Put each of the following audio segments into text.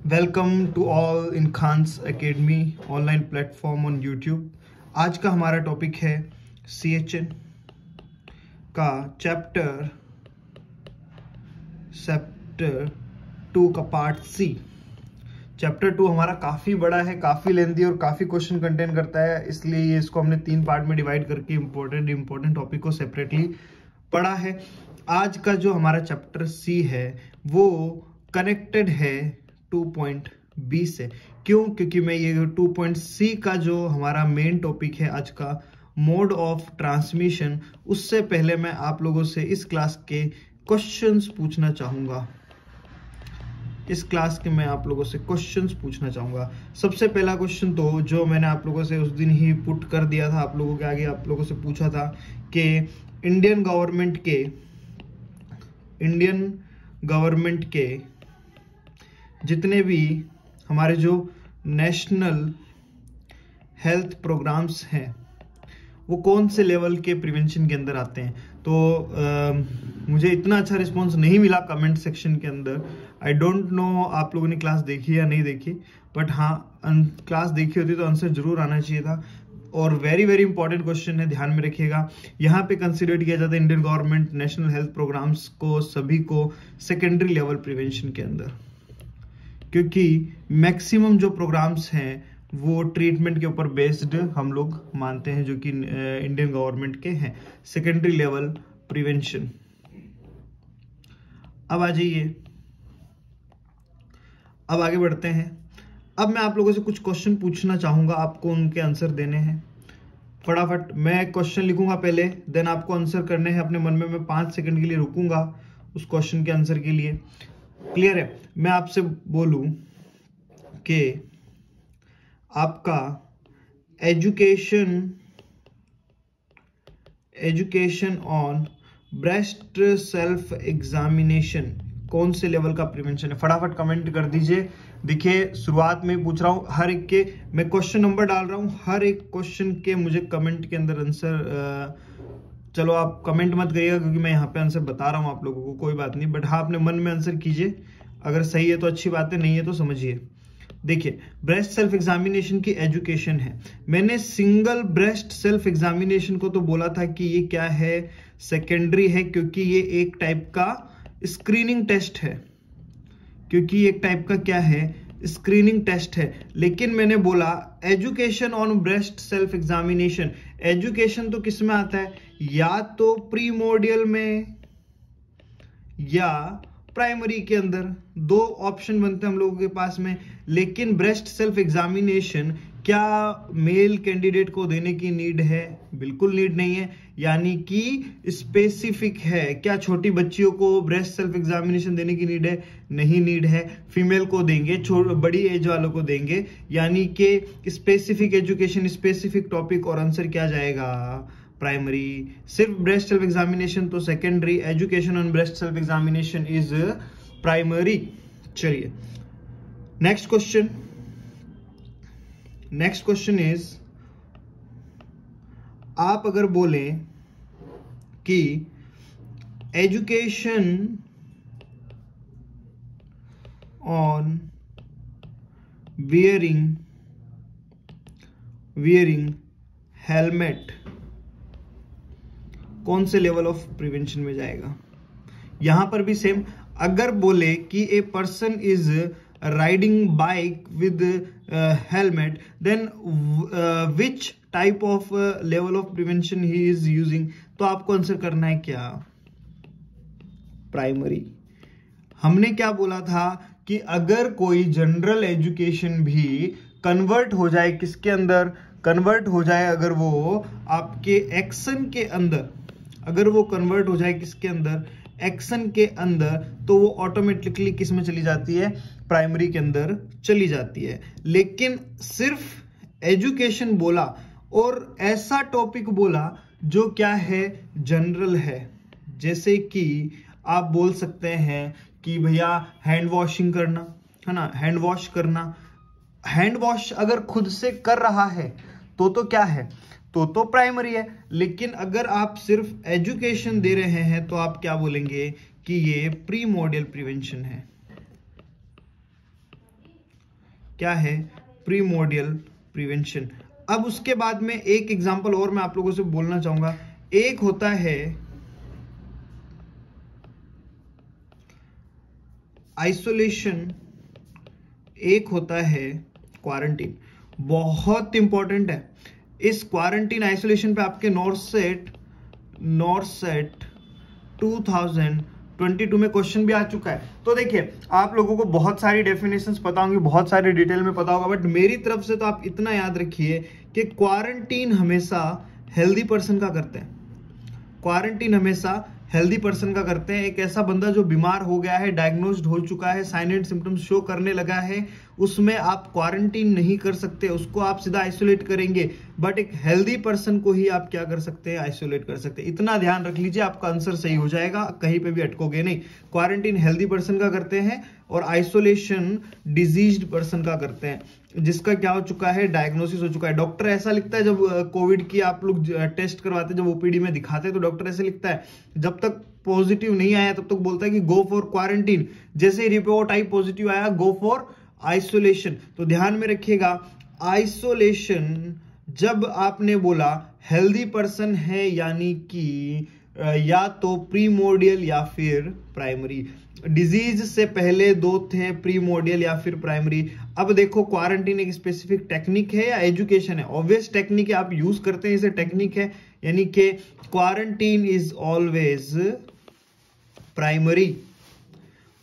Welcome to all in Khan's academy online platform on YouTube. आज का हमारा टॉपिक है CHN का चैप्टर 2 का पार्ट C। चैप्टर 2 हमारा काफ़ी बड़ा है, काफ़ी लेंथी और काफ़ी क्वेश्चन कंटेन करता है, इसलिए इसको हमने 3 पार्ट में डिवाइड करके इम्पोर्टेंट टॉपिक को सेपरेटली पढ़ा है। आज का जो हमारा चैप्टर C है वो कनेक्टेड है 2.B से। क्यों? क्योंकि मैं ये 2.C का जो हमारा मेन टॉपिक है आज का मोड ऑफ ट्रांसमिशन, उससे पहले मैं आप लोगों से इस क्लास के क्वेश्चंस पूछना चाहूँगा। सबसे पहला क्वेश्चन तो जो मैंने आप लोगों से उस दिन ही पुट कर दिया था, आप लोगों के आगे आप लोगों से पूछा था कि इंडियन गवर्नमेंट के जितने भी हमारे जो नेशनल हेल्थ प्रोग्राम्स हैं वो कौन से लेवल के प्रिवेंशन के अंदर आते हैं। तो मुझे इतना अच्छा रिस्पांस नहीं मिला कमेंट सेक्शन के अंदर। आई डोंट नो आप लोगों ने क्लास देखी या नहीं देखी, बट हाँ, क्लास देखी होती तो आंसर जरूर आना चाहिए था। और वेरी इंपॉर्टेंट क्वेश्चन है, ध्यान में रखिएगा। यहाँ पे कंसिडर किया जाता है Indian government national health programmes को सभी को सेकेंडरी लेवल प्रिवेंशन के अंदर, क्योंकि मैक्सिमम जो प्रोग्राम्स हैं वो ट्रीटमेंट के ऊपर बेस्ड हम लोग मानते हैं, जो कि इंडियन गवर्नमेंट के हैं सेकेंडरी लेवल प्रिवेंशन। अब आ जाइए, अब आगे बढ़ते हैं। अब मैं आप लोगों से कुछ क्वेश्चन पूछना चाहूंगा, आपको उनके आंसर देने हैं। फटाफट मैं क्वेश्चन लिखूंगा पहले, देन आपको आंसर करने हैं अपने मन में। मैं 5 सेकंड के लिए रुकूंगा उस क्वेश्चन के आंसर के लिए। क्लियर है? मैं आपसे बोलूं कि आपका education on breast self examination कौन से लेवल का प्रिवेंशन है? फटाफट कमेंट कर दीजिए। देखिए, शुरुआत में पूछ रहा हूं, हर एक के मैं क्वेश्चन नंबर डाल रहा हूं, हर एक क्वेश्चन के मुझे कमेंट के अंदर आंसर चलो आप कमेंट मत करिएगा क्योंकि मैं यहाँ पे आंसर बता रहा हूँ आप लोगों को, कोई बात नहीं, बट हाँ अपने मन में आंसर कीजिए। अगर सही है तो अच्छी बात है, नहीं है तो समझिए। देखिए, ब्रेस्ट सेल्फ एग्जामिनेशन की एजुकेशन है। मैंने सिंगल ब्रेस्ट सेल्फ एग्जामिनेशन को तो बोला था कि ये क्या है, सेकेंडरी है, क्योंकि ये एक टाइप का स्क्रीनिंग टेस्ट है, स्क्रीनिंग टेस्ट है। लेकिन मैंने बोला education on breast self examination, education तो किस में आता है? या तो प्रीमोडियल में या प्राइमरी के अंदर, 2 ऑप्शन बनते हैं हम लोगों के पास में। लेकिन ब्रेस्ट सेल्फ एग्जामिनेशन क्या मेल कैंडिडेट को देने की नीड है? बिल्कुल नीड नहीं है, यानी कि स्पेसिफिक है। क्या छोटी बच्चियों को ब्रेस्ट सेल्फ एग्जामिनेशन देने की नीड है? नहीं नीड है। फीमेल को देंगे, बड़ी एज वालों को देंगे, यानी कि स्पेसिफिक एजुकेशन, स्पेसिफिक टॉपिक, और आंसर क्या जाएगा? प्राइमरी। सिर्फ ब्रेस्ट सेल्फ एग्जामिनेशन तो secondary, education on breast self examination is primary. चलिए नेक्स्ट क्वेश्चन इज, आप अगर बोले कि एजुकेशन ऑन वियरिंग हेलमेट कौन से लेवल ऑफ प्रिवेंशन में जाएगा? यहां पर भी सेम, अगर बोले कि a person is riding bike with helmet, then which type of level of prevention he is using, तो आपको आंसर करना है क्या? प्राइमरी। हमने क्या बोला था कि अगर कोई जनरल एजुकेशन भी कन्वर्ट हो जाए, किसके अंदर कन्वर्ट हो जाए? अगर वो आपके एक्शन के अंदर, अगर वो कन्वर्ट हो जाए किसके अंदर? एक्शन के अंदर, तो वो ऑटोमेटिकली किस में चली जाती है? प्राइमरी के अंदर चली जाती है। लेकिन सिर्फ एजुकेशन बोला और ऐसा टॉपिक बोला जो क्या है? जनरल है। जैसे कि आप बोल सकते हैं कि भैया हैंड वॉशिंग करना है ना, हैंड वॉश अगर खुद से कर रहा है तो क्या है? तो प्राइमरी है। लेकिन अगर आप सिर्फ एजुकेशन दे रहे हैं तो आप क्या बोलेंगे कि ये प्रीमोडियल प्रिवेंशन है। क्या है, प्रीमोर्डियल प्रिवेंशन। अब उसके बाद में एक एग्जांपल और मैं आप लोगों से बोलना चाहूंगा। एक होता है आइसोलेशन, एक होता है क्वारंटीन। बहुत इंपॉर्टेंट है। इस क्वारंटीन आइसोलेशन पे आपके नॉर्सेट 2022 में क्वेश्चन भी आ चुका है। तो देखिए, आप लोगों को बहुत सारी डेफिनेशंस पता होंगी, बहुत सारे डिटेल में पता होगा, बट मेरी तरफ से तो आप इतना याद रखिए कि क्वारंटीन हमेशा हेल्दी पर्सन का करते हैं। क्वारंटीन हमेशा हेल्दी पर्सन का करते हैं। एक ऐसा बंदा जो बीमार हो गया है, डायग्नोस्ड हो चुका है, साइन एंड सिम्टम्स शो करने लगा है, उसमें आप क्वारंटीन नहीं कर सकते, उसको आप सीधा आइसोलेट करेंगे। बट एक हेल्दी पर्सन को ही आप क्या कर सकते हैं, आइसोलेट कर सकते हैं। इतना ध्यान रख लीजिए, आपका आंसर सही हो जाएगा, कहीं पे भी अटकोगे नहीं। क्वारंटीन हेल्दी पर्सन का करते हैं और आइसोलेशन डिजीज्ड पर्सन का करते हैं, जिसका क्या हो चुका है, डायग्नोसिस हो चुका है। डॉक्टर ऐसा लिखता है, जब कोविड की आप लोग टेस्ट करवाते हैं, जब ओपीडी में दिखाते हैं, तो डॉक्टर ऐसे लिखता है, जब तक पॉजिटिव नहीं आया तब तक बोलता है कि गो फॉर क्वारंटीन। जैसे ही रिपोर्ट आई पॉजिटिव आया, गो फॉर आइसोलेशन। तो ध्यान में रखिएगा, आइसोलेशन जब आपने बोला हेल्दी पर्सन है, यानी कि या तो प्रीमोर्डियल या फिर प्राइमरी। डिजीज से पहले दो थे, प्रीमोर्डियल या फिर प्राइमरी। अब देखो, क्वारंटीन एक स्पेसिफिक टेक्निक है या एजुकेशन है? ऑब्वियस टेक्निक है, आप यूज करते हैं इसे, टेक्निक है। यानी कि quarantine is always primary,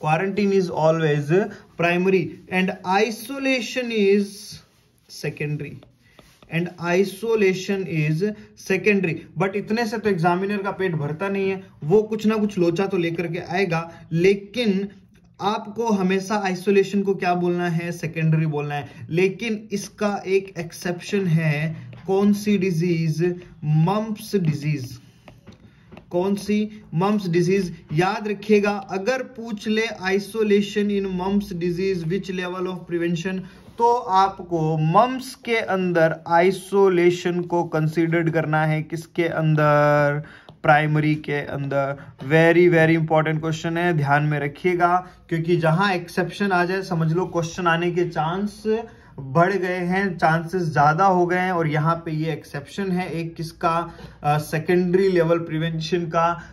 quarantine is always primary and isolation is secondary, and isolation is secondary. But इतने से तो एग्जामिनर का पेट भरता नहीं है, वो कुछ ना कुछ लोचा तो लेकर के आएगा, लेकिन आपको हमेशा आइसोलेशन को क्या बोलना है, सेकेंडरी बोलना है। लेकिन इसका एक एक्सेप्शन है, कौन सी डिजीज, मम्प्स डिजीज। कौन सी, मम्प्स डिजीज। याद रखिएगा, अगर पूछ ले isolation in mumps disease which level of prevention, तो आपको मम्प्स के अंदर आइसोलेशन को कंसीडर्ड करना है, किसके अंदर, प्राइमरी के अंदर। वेरी वेरी इंपॉर्टेंट क्वेश्चन है, ध्यान में रखिएगा, क्योंकि जहां एक्सेप्शन आ जाए समझ लो क्वेश्चन आने के चांस बढ़ गए हैं, चांसेस ज्यादा हो गए हैं। और यहाँ पे ये एक्सेप्शन है एक, किसका, सेकेंडरी लेवल प्रिवेंशन का।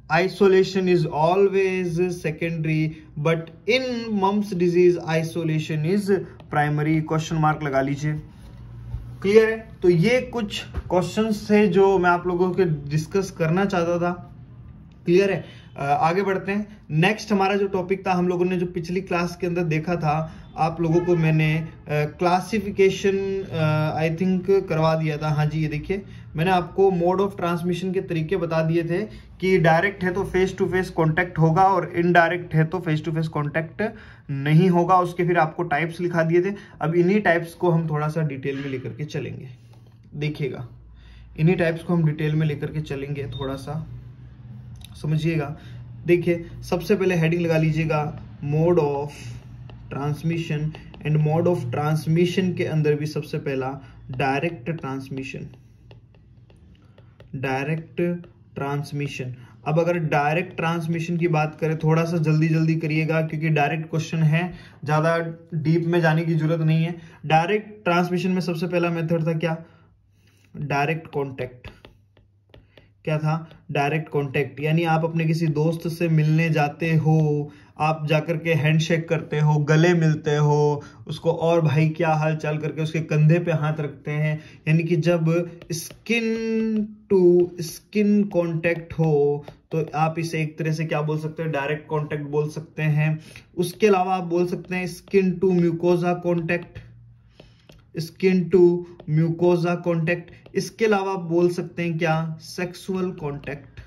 Isolation is always secondary, but in mumps disease isolation is primary. Question mark लगा लीजिए। क्लियर है? तो ये कुछ क्वेश्चंस थे जो मैं आप लोगों के डिस्कस करना चाहता था। क्लियर है? आगे बढ़ते हैं। नेक्स्ट हमारा जो टॉपिक था, हम लोगों ने जो पिछली क्लास के अंदर देखा था, आप लोगों को मैंने क्लासिफिकेशन आई थिंक करवा दिया था। हाँ जी, ये देखिए, मैंने आपको मोड ऑफ ट्रांसमिशन के तरीके बता दिए थे कि डायरेक्ट है तो फेस टू फेस कॉन्टैक्ट होगा और इनडायरेक्ट है तो फेस टू फेस कॉन्टैक्ट नहीं होगा। उसके फिर आपको टाइप्स लिखा दिए थे। अब इन्हीं टाइप्स को हम थोड़ा सा डिटेल में लेकर के चलेंगे। देखिएगा, इन्हीं टाइप्स को हम डिटेल में लेकर के चलेंगे, थोड़ा सा समझिएगा। देखिए, सबसे पहले हेडिंग लगा लीजिएगा, mode of transmission. And mode of transmission के अंदर भी सबसे पहला डायरेक्ट ट्रांसमिशन, डायरेक्ट ट्रांसमिशन। अब अगर डायरेक्ट ट्रांसमिशन की बात करें, थोड़ा सा जल्दी जल्दी करिएगा क्योंकि डायरेक्ट क्वेश्चन है, ज्यादा डीप में जाने की जरूरत नहीं है। डायरेक्ट ट्रांसमिशन में सबसे पहला मेथड था क्या, डायरेक्ट कॉन्टैक्ट। क्या था, डायरेक्ट कॉन्टैक्ट। यानी आप अपने किसी दोस्त से मिलने जाते हो, आप जाकर के हैंडशेक करते हो, गले मिलते हो उसको, और भाई क्या हाल चाल करके उसके कंधे पे हाथ रखते हैं। यानी कि जब स्किन टू स्किन कांटेक्ट हो तो आप इसे एक तरह से क्या बोल सकते हैं, डायरेक्ट कांटेक्ट बोल सकते हैं। उसके अलावा आप बोल सकते हैं skin to mucosa contact, skin to mucosa contact. इसके अलावा आप बोल सकते हैं क्या, सेक्सुअल कांटेक्ट,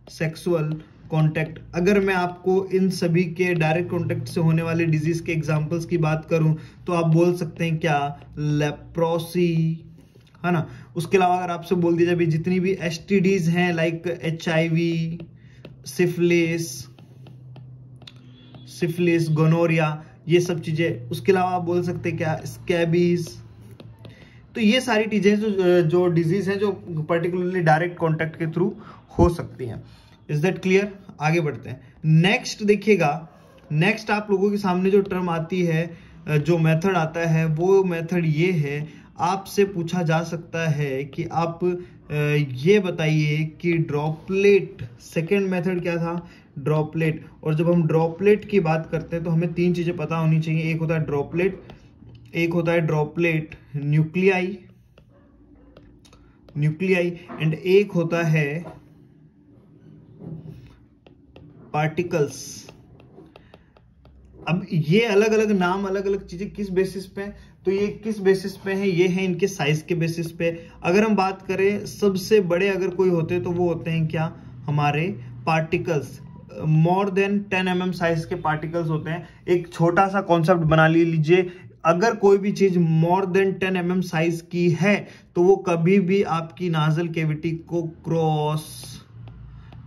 सेक्सुअल कांटेक्ट। अगर मैं आपको इन सभी के डायरेक्ट कांटेक्ट से होने वाले डिजीज के एग्जांपल्स की बात करूं तो आप बोल सकते हैं क्या, लेप्रोसी, है ना। उसके अलावा अगर आपसे बोल दिया जाए जितनी भी एसटीडीज हैं लाइक HIV, सिफिलिस, गोनोरिया, ये सब चीजें। उसके अलावा आप बोल सकते हैं क्या, स्कैबीज। तो ये सारी चीजें जो डिजीज हैं जो पर्टिकुलरली डायरेक्ट कांटेक्ट के थ्रू हो सकती हैं। Is that clear? आगे बढ़ते हैं। नेक्स्ट देखिएगा, नेक्स्ट आप लोगों के सामने जो टर्म आती है जो मेथड आता है वो मेथड ये है, आपसे पूछा जा सकता है कि आप ये बताइए कि ड्रॉपलेट, सेकेंड मेथड क्या था, ड्रॉपलेट। और जब हम ड्रॉपलेट की बात करते हैं तो हमें तीन चीजें पता होनी चाहिए, एक होता है ड्रॉपलेट, एक होता है ड्रॉपलेट न्यूक्लियाई एंड एक होता है पार्टिकल्स। अब ये अलग अलग नाम, अलग अलग चीजें किस बेसिस पे, तो ये किस बेसिस पे है, ये है इनके साइज के बेसिस पे। अगर हम बात करें सबसे बड़े अगर कोई होते तो वो होते हैं क्या, हमारे particles, more than 10 mm size के पार्टिकल्स होते हैं। एक छोटा सा कॉन्सेप्ट बना लीजिए, अगर कोई भी चीज मोर देन 10 mm साइज की है तो वो कभी भी आपकी नाजल कैविटी को क्रॉस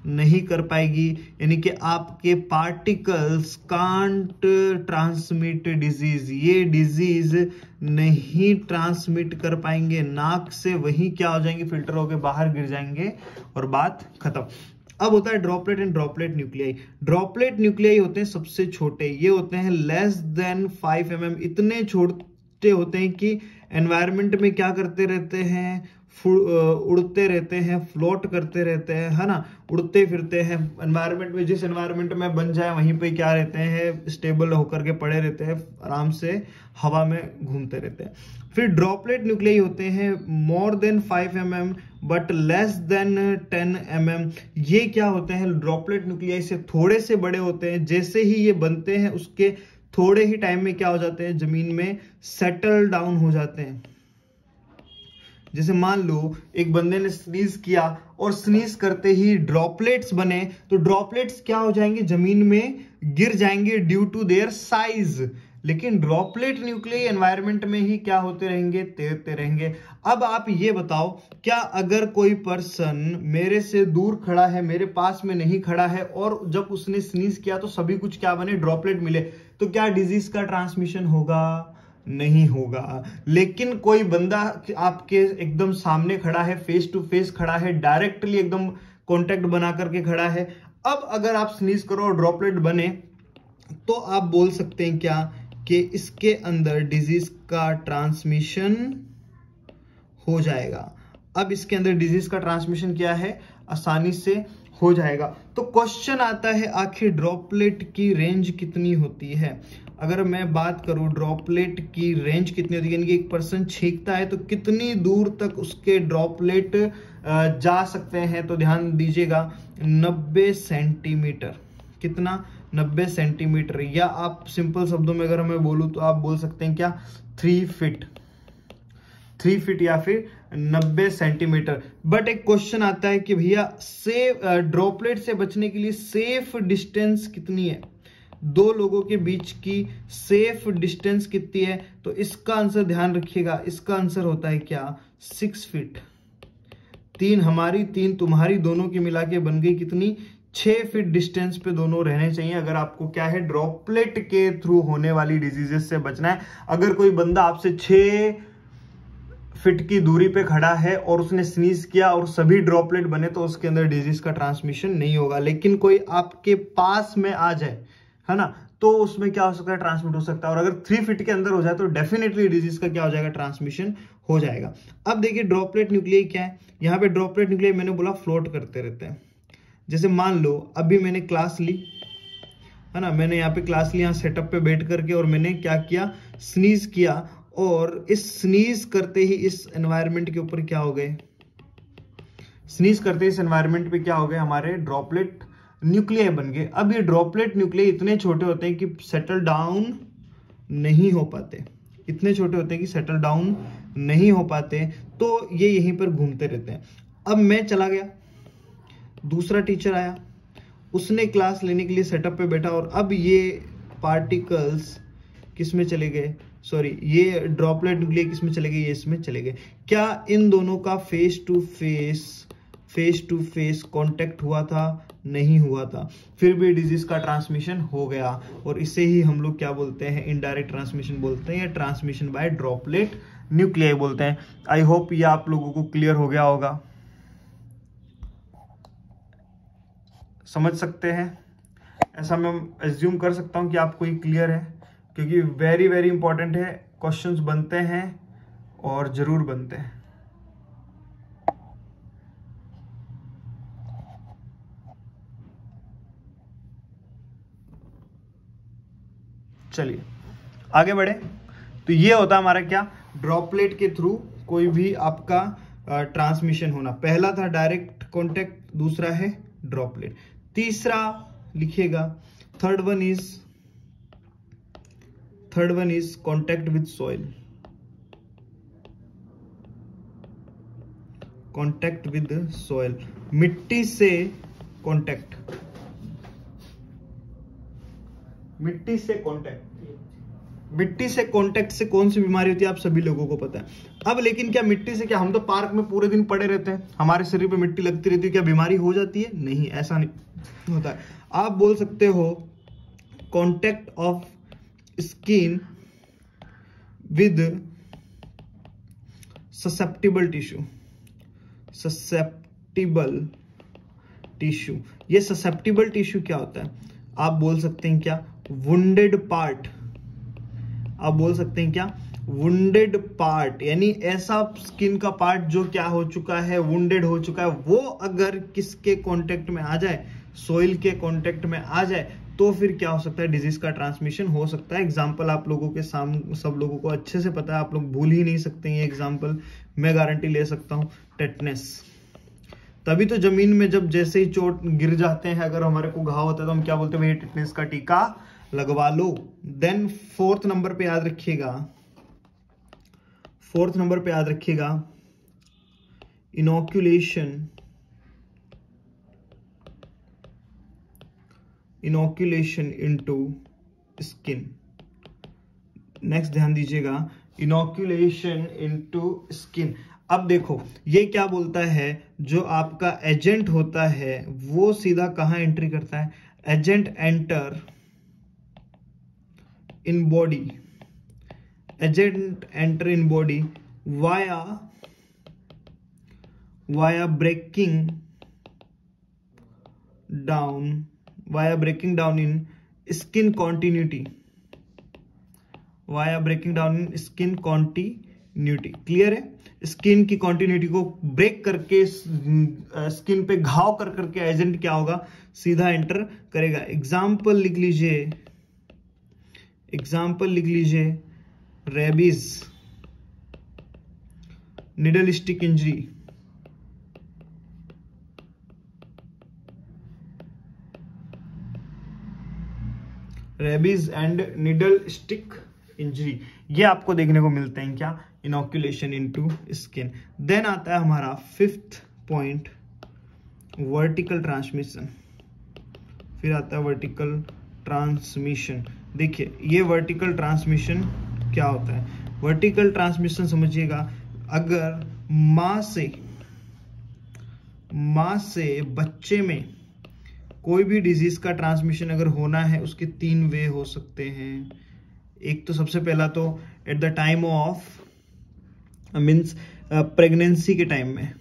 नहीं कर पाएगी, यानी कि आपके पार्टिकल्स कांट ट्रांसमिट डिजीज, ये डिजीज नहीं ट्रांसमिट कर पाएंगे, नाक से वही क्या हो जाएंगे, फिल्टर होके बाहर गिर जाएंगे और बात खत्म। अब होता है droplet and droplet nuclei. Droplet nuclei होते हैं सबसे छोटे, ये होते हैं लेस देन 5 mm, इतने छोटे होते हैं कि एनवायरनमेंट में क्या करते रहते हैं, उड़ते रहते हैं, फ्लोट करते रहते हैं, है ना, उड़ते फिरते हैं एनवायरनमेंट में, जिस एनवायरनमेंट में बन जाए वहीं पे क्या रहते हैं, स्टेबल होकर के पड़े रहते हैं, आराम से हवा में घूमते रहते हैं। फिर ड्रॉपलेट न्यूक्लियाई होते हैं more than 5 mm but less than 10 mm। ये क्या होते हैं, ड्रॉपलेट न्यूक्लियाई से थोड़े से बड़े होते हैं, जैसे ही ये बनते हैं उसके थोड़े ही टाइम में क्या हो जाते हैं, जमीन में सेटल डाउन हो जाते हैं। जैसे मान लो एक बंदे ने स्नीज किया और स्नीज करते ही ड्रॉपलेट्स बने, तो ड्रॉपलेट्स क्या हो जाएंगे, जमीन में गिर जाएंगे ड्यू टू देयर साइज। लेकिन ड्रॉपलेट न्यूक्लियाई एनवायरनमेंट में ही क्या होते रहेंगे, तैरते रहेंगे। अब आप ये बताओ, क्या अगर कोई पर्सन मेरे से दूर खड़ा है, मेरे पास में नहीं खड़ा है, और जब उसने स्नीज किया तो सभी कुछ क्या बने, ड्रॉपलेट मिले, तो क्या डिजीज का ट्रांसमिशन होगा, नहीं होगा। लेकिन कोई बंदा आपके एकदम सामने खड़ा है, फेस टू फेस खड़ा है, डायरेक्टली एकदम कांटेक्ट बना करके खड़ा है, अब अगर आप स्नीज करो और ड्रॉपलेट बने तो आप बोल सकते हैं क्या कि इसके अंदर डिजीज का ट्रांसमिशन हो जाएगा। अब इसके अंदर डिजीज का ट्रांसमिशन क्या है, आसानी से हो जाएगा। तो क्वेश्चन आता है आखिर ड्रॉपलेट की रेंज कितनी होती है। अगर मैं बात करूं ड्रॉपलेट की रेंज कितनी होती है, यानी कि एक पर्सन छींकता है तो कितनी दूर तक उसके ड्रॉपलेट जा सकते हैं, तो ध्यान दीजिएगा 90 सेंटीमीटर। कितना, 90 सेंटीमीटर, या आप सिंपल शब्दों में अगर मैं बोलूं तो आप बोल सकते हैं क्या, 3 फीट या फिर 90 सेंटीमीटर। बट एक क्वेश्चन आता है कि भैया सेफ ड्रॉपलेट से बचने के लिए सेफ डिस्टेंस कितनी है, दो लोगों के बीच की सेफ डिस्टेंस कितनी है, तो इसका आंसर ध्यान रखिएगा, इसका आंसर होता है क्या, 6 फीट। 3 हमारी 3 तुम्हारी, दोनों की मिला के बन गई कितनी, 6 फीट डिस्टेंस पे दोनों रहने चाहिए अगर आपको क्या है, ड्रॉपलेट के थ्रू होने वाली डिजीजेस से बचना है। अगर कोई बंदा आपसे 6 फीट की दूरी पे खड़ा है और उसने स्नीज किया और सभी ड्रॉपलेट बने, तो उसके अंदर डिजीज का ट्रांसमिशन नहीं होगा। लेकिन कोई आपके पास में आ जाए, है ना, तो उसमें क्या हो सकता है, ट्रांसमिट हो सकता है। और अगर 3 फीट के अंदर हो जाए तो डेफिनेटली डिजीज का क्या हो जाएगा, ट्रांसमिशन हो जाएगा। अब देखिए ड्रॉपलेट न्यूक्लियाई क्या है, यहाँ पे ड्रॉपलेट न्यूक्लियाई मैंने बोला फ्लोट करते रहते हैं। जैसे मान लो अभी मैंने क्लास ली, है ना, मैंने यहाँ पे क्लास ली, यहाँ सेटअप पे बैठ करके, और मैंने क्या किया, स्नीज किया, और इस स्नीज करते ही इस एनवायरनमेंट के ऊपर क्या हो गए, स्नीज करते ही इस एनवायरनमेंट पे क्या हो गए, हमारे ड्रॉपलेट न्यूक्लियाई बन गए। अब ये ड्रॉपलेट न्यूक्लियाई इतने छोटे होते हैं कि सेटल डाउन नहीं हो पाते, इतने छोटे होते हैं कि सेटल डाउन नहीं हो पाते, तो ये यहीं पर घूमते रहते हैं। अब मैं चला गया, दूसरा टीचर आया, उसने क्लास लेने के लिए सेटअप पे बैठा, और अब ये पार्टिकल्स किस में चले गए, सॉरी ये ड्रॉपलेट न्यूक्लियाई किस में चले गए, ये इसमें चले गए। क्या इन दोनों का फेस टू फेस कांटेक्ट हुआ था, नहीं हुआ था, फिर भी डिजीज का ट्रांसमिशन हो गया, और इसे ही हम लोग क्या बोलते हैं, इनडायरेक्ट ट्रांसमिशन बोलते हैं, या ट्रांसमिशन बाय ड्रॉपलेट न्यूक्लियाई बोलते हैं। आई होप ये आप लोगों को क्लियर हो गया होगा, समझ सकते हैं, ऐसा मैं एज्यूम कर सकता हूं कि आपको ये क्लियर है। क्योंकि वेरी वेरी इंपॉर्टेंट है, क्वेश्चंस बनते हैं और जरूर बनते हैं। चलिए आगे बढ़े। तो ये होता है हमारा क्या, ड्रॉपलेट के थ्रू कोई भी आपका ट्रांसमिशन होना। पहला था डायरेक्ट कॉन्टेक्ट, दूसरा है ड्रॉपलेट, तीसरा लिखिएगा third one is contact with soil. Contact with soil, मिट्टी से कॉन्टेक्ट, मिट्टी से कांटेक्ट से कौन सी बीमारी होती है आप सभी लोगों को पता है। अब लेकिन क्या मिट्टी से, क्या हम तो पार्क में पूरे दिन पड़े रहते हैं, हमारे शरीर पे मिट्टी लगती रहती है, क्या बीमारी हो जाती है? नहीं, ऐसा नहीं होता है। आप बोल सकते हो contact of skin with susceptible tissue. ये ससेप्टिबल टिश्यू क्या होता है? आप बोल सकते हैं क्या, वुंडेड पार्ट। आप बोल सकते हैं क्या, वुंडेड पार्ट, यानी ऐसा स्किन का पार्ट जो क्या हो चुका है, वुंडेड हो चुका है, वो अगर किसके कांटेक्ट में आ जाए, सॉइल के कांटेक्ट में आ जाए, तो फिर क्या हो सकता है, डिजीज का ट्रांसमिशन हो सकता है। एग्जाम्पल आप लोगों के सामने, सब लोगों को अच्छे से पता है, आप लोग भूल ही नहीं सकते ये एग्जाम्पल, मैं गारंटी ले सकता हूं, टेटनेस। तभी तो जमीन में जब जैसे ही चोट गिर जाते हैं, अगर हमारे को घाव होता है तो हम क्या बोलते हैं, भैया टेटनेस का टीका लगवा लो। देन फोर्थ नंबर पे याद रखिएगा, इनोक्यूलेशन इनटू स्किन। नेक्स्ट ध्यान दीजिएगा, इनोक्यूलेशन इनटू स्किन। अब देखो ये क्या बोलता है, जो आपका एजेंट होता है वो सीधा कहां एंट्री करता है, agent enter in body via breaking down in skin continuity, clear है? स्किन की कॉन्टिन्यूटी को ब्रेक करके स्किन पे घाव कर करके एजेंट क्या होगा, सीधा एंटर करेगा। एग्जाम्पल लिख लीजिए, rabies, needle stick injury, rabies and needle stick injury, ये आपको देखने को मिलते हैं क्या, इनोक्यूलेशन इनटू स्किन। देन आता है हमारा फिफ्थ पॉइंट, वर्टिकल ट्रांसमिशन। फिर आता है वर्टिकल ट्रांसमिशन। देखिए ये वर्टिकल ट्रांसमिशन क्या होता है, वर्टिकल ट्रांसमिशन समझिएगा, अगर मां से बच्चे में कोई भी डिजीज का ट्रांसमिशन अगर होना है, उसके 3 वे हो सकते हैं। एक तो सबसे पहला तो at the time of means pregnancy के टाइम में,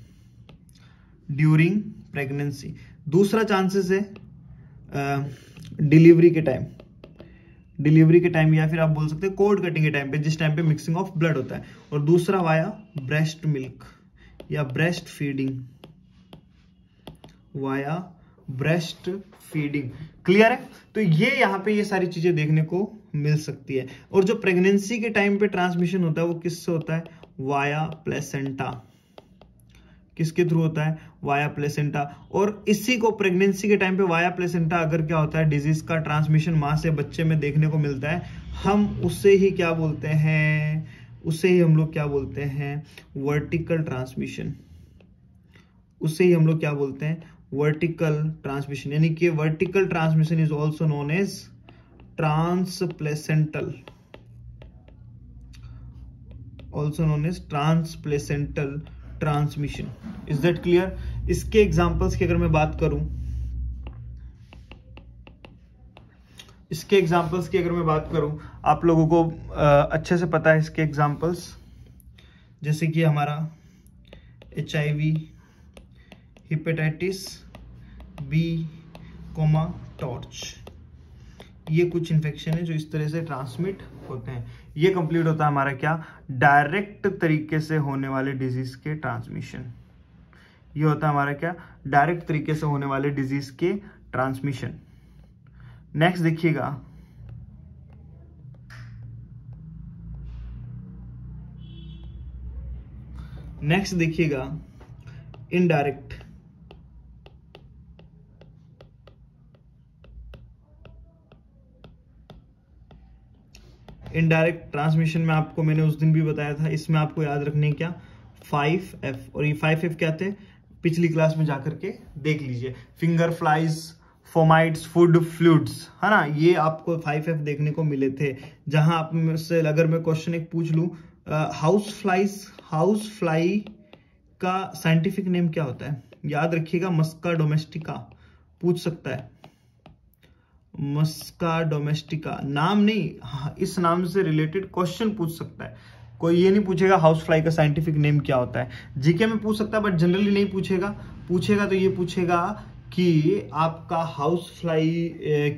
ड्यूरिंग प्रेगनेंसी। दूसरा चांसेस है डिलीवरी के टाइम, या फिर आप बोल सकते हैं कोड कटिंग के टाइम पे, जिस टाइम पे मिक्सिंग ऑफ ब्लड होता है। और दूसरा वाया ब्रेस्ट मिल्क या ब्रेस्ट फीडिंग, क्लियर है? तो ये यहाँ पे ये सारी चीजें देखने को मिल सकती है। और जो प्रेगनेंसी के टाइम पे ट्रांसमिशन होता है वो किससे होता है, वाया प्लेसेंटा। किसके थ्रू होता है, वाया प्लेसेंटा। और इसी को प्रेगनेंसी के टाइम पे वाया प्लेसेंटा अगर क्या होता है, डिजीज का ट्रांसमिशन मां से बच्चे में देखने को मिलता है, हम उसे ही क्या बोलते हैं, उसे ही हम लोग क्या बोलते हैं, वर्टिकल ट्रांसमिशन। उसे ही हम लोग क्या बोलते हैं, वर्टिकल ट्रांसमिशन। यानी कि vertical transmission is also known as transplacental, transmission. Is that clear? इसके एग्जांपल्स की अगर मैं बात करूं, आप लोगों को अच्छे से पता है इसके एग्जांपल्स, जैसे कि हमारा HIV, हेपेटाइटिस बी, टॉर्च, ये कुछ इन्फेक्शन है जो इस तरह से ट्रांसमिट होते हैं। ये कंप्लीट होता है हमारा क्या, डायरेक्ट तरीके से होने वाले डिजीज के ट्रांसमिशन। ये होता है हमारा क्या, डायरेक्ट तरीके से होने वाले डिजीज के ट्रांसमिशन। नेक्स्ट देखिएगा, इनडायरेक्ट। इनडायरेक्ट ट्रांसमिशन में आपको मैंने उस दिन भी बताया था, इसमें आपको याद रखने क्या, 5F। और ये 5F क्या थे, पिछली क्लास में जाकर के देख लीजिए। Finger flies, fomites, food, fluids, है ना, ये आपको 5F देखने को मिले थे। जहां आप से अगर मैं क्वेश्चन एक पूछ लूं, हाउस फ्लाई का साइंटिफिक नेम क्या होता है, याद रखिएगा, मस्का डोमेस्टिका पूछ सकता है। मस्का डोमेस्टिका नाम नहीं, इस नाम से रिलेटेड क्वेश्चन पूछ सकता है। कोई ये नहीं पूछेगा हाउस फ्लाई का साइंटिफिक नेम क्या होता है। जीके में पूछ सकता है बट जनरली नहीं पूछेगा। पूछेगा तो ये पूछेगा कि आपका हाउस फ्लाई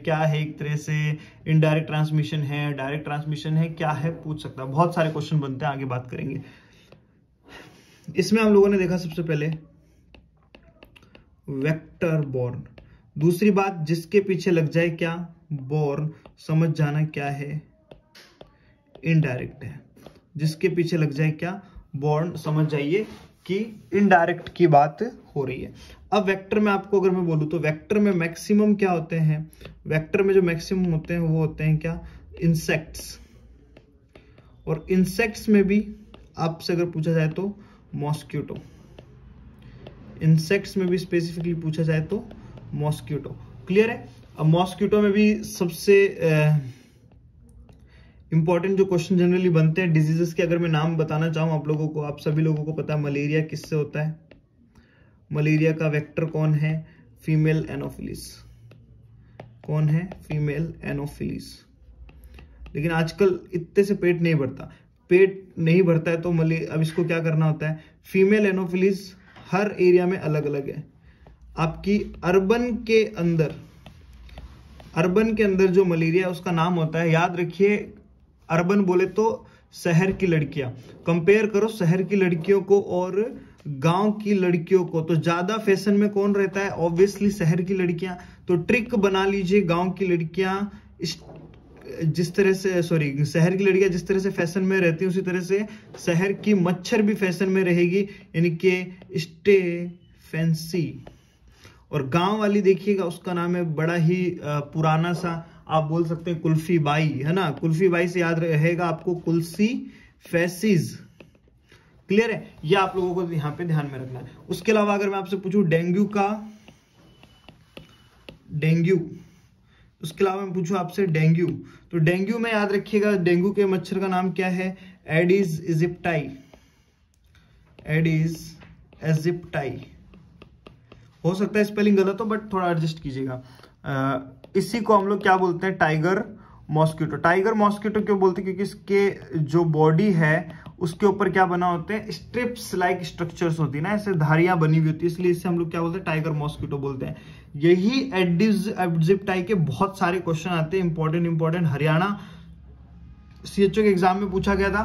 क्या है, एक तरह से इनडायरेक्ट ट्रांसमिशन है, डायरेक्ट ट्रांसमिशन है, क्या है, पूछ सकता है। बहुत सारे क्वेश्चन बनते हैं, आगे बात करेंगे। इसमें हम लोगों ने देखा सबसे पहले वेक्टर बॉर्न। दूसरी बात, जिसके पीछे लग जाए क्या, बॉर्न, समझ जाना क्या है, इनडायरेक्ट है। जिसके पीछे लग जाए क्या, बॉर्न, समझ जाइए कि इनडायरेक्ट की बात हो रही है। अब वेक्टर में आपको अगर मैं बोलूं तो वेक्टर में मैक्सिमम क्या होते हैं, वेक्टर में जो मैक्सिमम होते हैं वो होते हैं क्या, इंसेक्ट्स। और इंसेक्ट्स में भी आपसे अगर पूछा जाए तो मॉस्किटो। इंसेक्ट्स में भी स्पेसिफिकली पूछा जाए तो मॉस्किटो। क्लियर है। अब मॉस्किटो में भी सबसे इंपॉर्टेंट जो क्वेश्चन जनरली बनते हैं डिजीजेस के, अगर मैं नाम बताना चाहूं आप लोगों को, आप सभी लोगों को पता है मलेरिया किससे होता है। मलेरिया का वेक्टर कौन है, फीमेल एनोफिलिस। कौन है, फीमेल एनोफिलिस। लेकिन आजकल इतने से पेट नहीं भरता, पेट नहीं भरता है तो अब इसको क्या करना होता है, फीमेल एनोफिलिस हर एरिया में अलग अलग है। आपकी अर्बन के अंदर जो मलेरिया है उसका नाम होता है, याद रखिए, अर्बन बोले तो शहर की लड़कियां। कंपेयर करो शहर की लड़कियों को और गांव की लड़कियों को, तो ज्यादा फैशन में कौन रहता है, ऑब्वियसली शहर की लड़कियां। तो ट्रिक बना लीजिए, गांव की लड़कियां जिस तरह से शहर की लड़कियां जिस तरह से फैशन में रहती है उसी तरह से शहर की मच्छर भी फैशन में रहेगी, यानी कि स्टे फैंसी। और गांव वाली देखिएगा उसका नाम है बड़ा ही पुराना सा, आप बोल सकते हैं कुल्फी बाई, है ना। कुल्फी बाई से याद रहेगा आपको कुल्सी फैसीज। क्लियर है, ये आप लोगों को यहां पे ध्यान में रखना है। उसके अलावा अगर मैं आपसे पूछूं डेंगू, उसके अलावा मैं पूछूं आपसे डेंगू, तो डेंगू में याद रखिएगा डेंगू के मच्छर का नाम क्या है, एडिस इजिप्टाई। Aedes aegypti. हो सकता है स्पेलिंग गलत हो बट थोड़ा एडजस्ट कीजिएगा। इसी को हम लोग क्या बोलते हैं, टाइगर मॉस्किटो। टाइगर मॉस्किटो क्यों बोलते हैं, क्योंकि इसके जो बॉडी है उसके ऊपर क्या बना होते हैं, स्ट्रिप्स लाइक स्ट्रक्चर्स होती है ना, ऐसे धारियां बनी हुई होती है, इसलिए इससे हम लोग क्या बोलते हैं, टाइगर मॉस्किटो बोलते हैं। यही एडिस इजिप्टाई के बहुत सारे क्वेश्चन आते हैं, इंपॉर्टेंट। हरियाणा सीएचओ के एग्जाम में पूछा गया था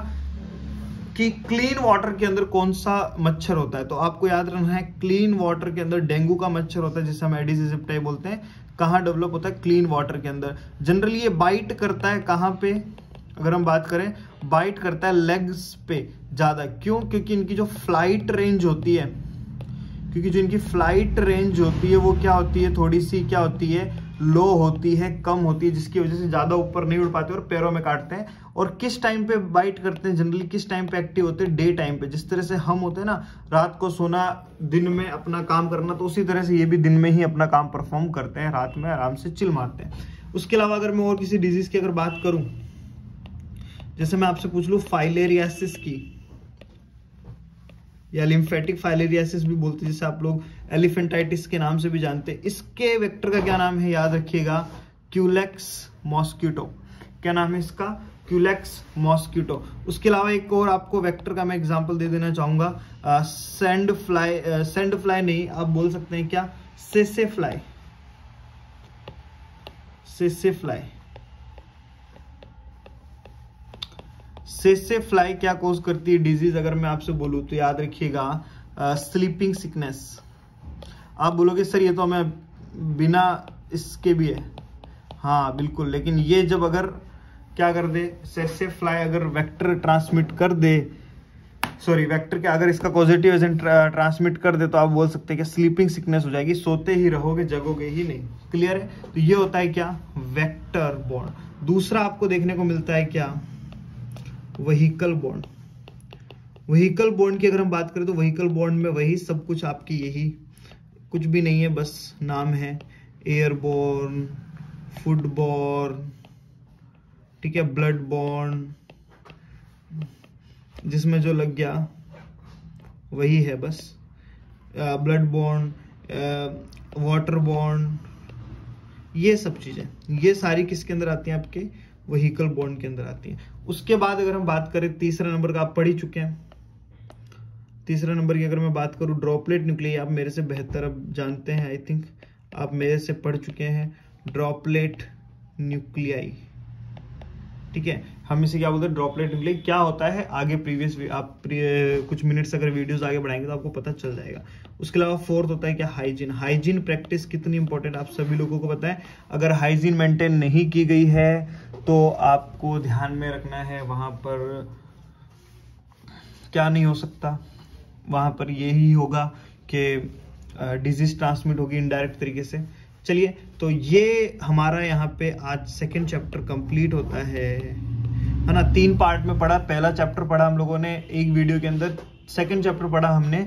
कि क्लीन वाटर के अंदर कौन सा मच्छर होता है, तो आपको याद रखना है क्लीन वाटर के अंदर डेंगू का मच्छर होता है, जिसे हम एडिस इजिप्टाई बोलते हैं। कहाँ डेवलप होता है, क्लीन वाटर के अंदर। जनरली ये बाइट करता है कहाँ पे, अगर हम बात करें, बाइट करता है लेग्स पे ज्यादा। क्यों, क्योंकि इनकी जो फ्लाइट रेंज होती है, वो क्या होती है, थोड़ी सी क्या होती है, लो होती है, कम होती है, जिसकी वजह से ज्यादा ऊपर नहीं उड़ पाते और पैरों में काटते हैं। और किस टाइम पे बाइट करते हैं, जनरली किस टाइम पे एक्टिव होते हैं, डे टाइम पे। जिस तरह से हम होते हैं ना, रात को सोना, दिन में अपना काम करना, तो उसी तरह से ये भी दिन में ही अपना काम परफॉर्म करते हैं, रात में आराम से चिल मारते हैं। उसके अलावा अगर मैं और किसी डिजीज की अगर बात करूं, जैसे मैं आपसे पूछ लूं फाइलेरियासिस की, या लिम्फेटिक फाइलेरियासिस भी बोलते हैं, जिसे आप लोग एलिफेंटाइटिस के नाम से भी जानते हैं। इसके वेक्टर का क्या नाम है, याद रखिएगा, क्यूलेक्स मॉस्किटो। क्या नाम है इसका, क्यूलेक्स मॉस्किटो। उसके अलावा एक और आपको वेक्टर का मैं एग्जांपल दे देना चाहूंगा, सैंड फ्लाई नहीं, आप बोल सकते हैं क्या, सेसे फ्लाई। सेसे फ्लाई क्या कॉज करती है डिजीज, अगर मैं आपसे बोलूं तो याद रखिएगा स्लीपिंग सिकनेस। आप बोलोगे सर ये तो हमें बिना इसके भी है, हाँ बिल्कुल, लेकिन ये जब अगर क्या कर दे, सेसे फ्लाई अगर वेक्टर ट्रांसमिट कर दे, सॉरी वेक्टर के अगर इसका पॉजिटिव एजेंट ट्रांसमिट कर दे तो आप बोल सकते हैं कि स्लीपिंग सिकनेस हो जाएगी, सोते ही रहोगे, जगोगे ही नहीं। क्लियर है? तो ये होता है क्या, वेक्टर बॉन्ड। दूसरा आपको देखने को मिलता है क्या, व्हीकल बॉन्ड। व्हीकल बॉन्ड की अगर हम बात करें तो व्हीकल बॉन्ड में वही सब कुछ आपकी, यही कुछ भी नहीं है, बस नाम है, एयरबॉर्न, फूडबॉर्न, ठीक है, ब्लड बॉन्ड, जिसमें जो लग गया वही है बस, ब्लड बॉन्ड, वाटर बॉन्ड, ये सब चीजें, ये सारी किसके अंदर आती हैं, आपके व्हीकल बॉन्ड के अंदर आती हैं। उसके बाद अगर हम बात करें तीसरा नंबर का, आप पढ़ ही चुके हैं, तीसरा नंबर की अगर मैं बात करूं ड्रॉपलेट न्यूक्लियाई, आप मेरे से बेहतर अब जानते हैं, आई थिंक आप मेरे से पढ़ चुके हैं ड्रॉपलेट न्यूक्लियाई, ठीक है, हम इसे क्या बोलते हैं, ड्रॉपलेट न्यूक्लियाई। क्या होता है आगे प्रीवियस आप कुछ मिनट्स अगर वीडियोस आगे बढ़ाएंगे तो आपको पता चल जाएगा। उसके अलावा फोर्थ होता है क्या, हाइजीन। हाइजीन प्रैक्टिस कितनी इंपॉर्टेंट आप सभी लोगों को पता है। अगर हाइजीन मेंटेन नहीं की गई है तो आपको ध्यान में रखना है, वहां पर क्या नहीं हो सकता, वहां पर यही होगा कि डिजीज ट्रांसमिट होगी इनडायरेक्ट तरीके से। चलिए, तो ये हमारा यहाँ पे आज सेकंड चैप्टर कंप्लीट होता है ना। 3 पार्ट में पढ़ा, पहला चैप्टर पढ़ा हम लोगों ने एक वीडियो के अंदर, सेकंड चैप्टर पढ़ा हमने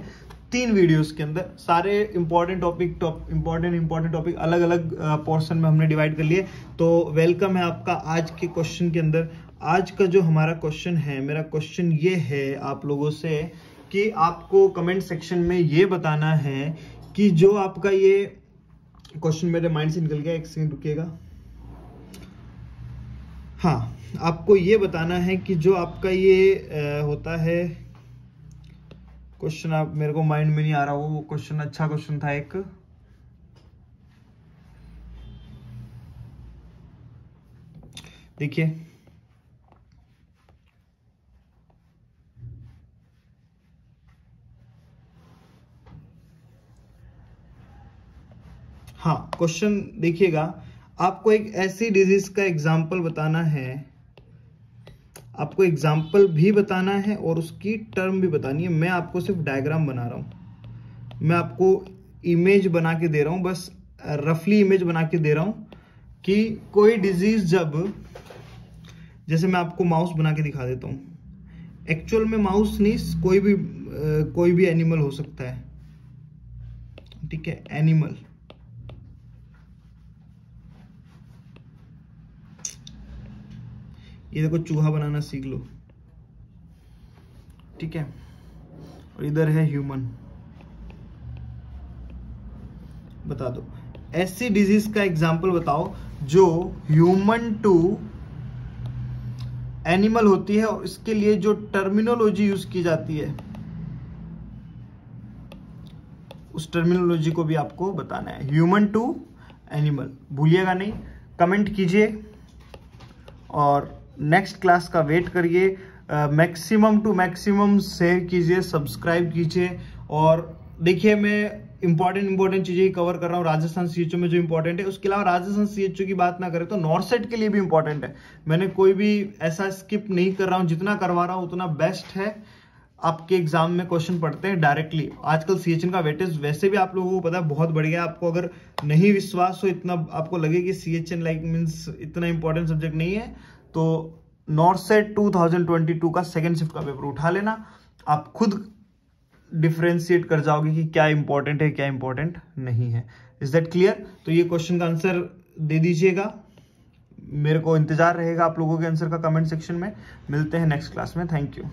3 वीडियोस के अंदर। सारे इंपॉर्टेंट टॉपिक अलग अलग पोर्शन में हमने डिवाइड कर लिए। तो वेलकम है आपका आज के क्वेश्चन के अंदर। आज का जो हमारा क्वेश्चन है, मेरा क्वेश्चन ये है आप लोगों से कि आपको कमेंट सेक्शन में ये बताना है कि जो आपका ये क्वेश्चन मेरे माइंड से निकल गया, एक सेकंड रुकिएगा। हाँ, आपको ये बताना है कि जो आपका ये होता है क्वेश्चन, आप मेरे को माइंड में नहीं आ रहा, वो क्वेश्चन अच्छा क्वेश्चन था एक, देखिए हाँ, क्वेश्चन देखिएगा, आपको एक ऐसी डिजीज का एग्जाम्पल बताना है, आपको एग्जाम्पल भी बताना है और उसकी टर्म भी बतानी है। मैं आपको सिर्फ डायग्राम बना रहा हूं, मैं आपको इमेज बना के दे रहा हूं, बस रफली इमेज बना के दे रहा हूं कि कोई डिजीज जब, जैसे मैं आपको माउस बना के दिखा देता हूं, एक्चुअल में माउस नहीं, कोई भी एनिमल हो सकता है, ठीक है, एनिमल। ये देखो चूहा बनाना सीख लो, ठीक है, और इधर है ह्यूमन। बता दो ऐसी डिजीज का एग्जाम्पल बताओ जो ह्यूमन टू एनिमल होती है और इसके लिए जो टर्मिनोलॉजी यूज की जाती है उस टर्मिनोलॉजी को भी आपको बताना है। ह्यूमन टू एनिमल भूलिएगा नहीं, कमेंट कीजिए और नेक्स्ट क्लास का वेट करिए। मैक्सिमम टू मैक्सिमम शेयर कीजिए, सब्सक्राइब कीजिए। और देखिए, मैं इंपॉर्टेंट चीजें ही कवर कर रहा हूँ। राजस्थान सीएचओ में जो इंपॉर्टेंट है, उसके अलावा राजस्थान सीएचओ की बात ना करें तो नॉर्सेट के लिए भी इंपॉर्टेंट है। मैंने कोई भी ऐसा स्किप नहीं कर रहा हूँ, जितना करवा रहा हूँ उतना बेस्ट है। आपके एग्जाम में क्वेश्चन पढ़ते हैं डायरेक्टली। आजकल सीएचएन का वेटेज वैसे भी आप लोगों को पता है बहुत बढ़ गया। आपको अगर नहीं विश्वास हो, इतना आपको लगे कि सीएचएन लाइक मींस इतना इंपॉर्टेंट सब्जेक्ट नहीं है, तो नॉर्सेट 2022 का सेकंड शिफ्ट का पेपर उठा लेना। आप खुद डिफरेंशिएट कर जाओगे कि क्या इंपॉर्टेंट है क्या इंपॉर्टेंट नहीं है। Is that clear? तो ये क्वेश्चन का आंसर दे दीजिएगा, मेरे को इंतजार रहेगा आप लोगों के आंसर का कमेंट सेक्शन में। मिलते हैं नेक्स्ट क्लास में। Thank you.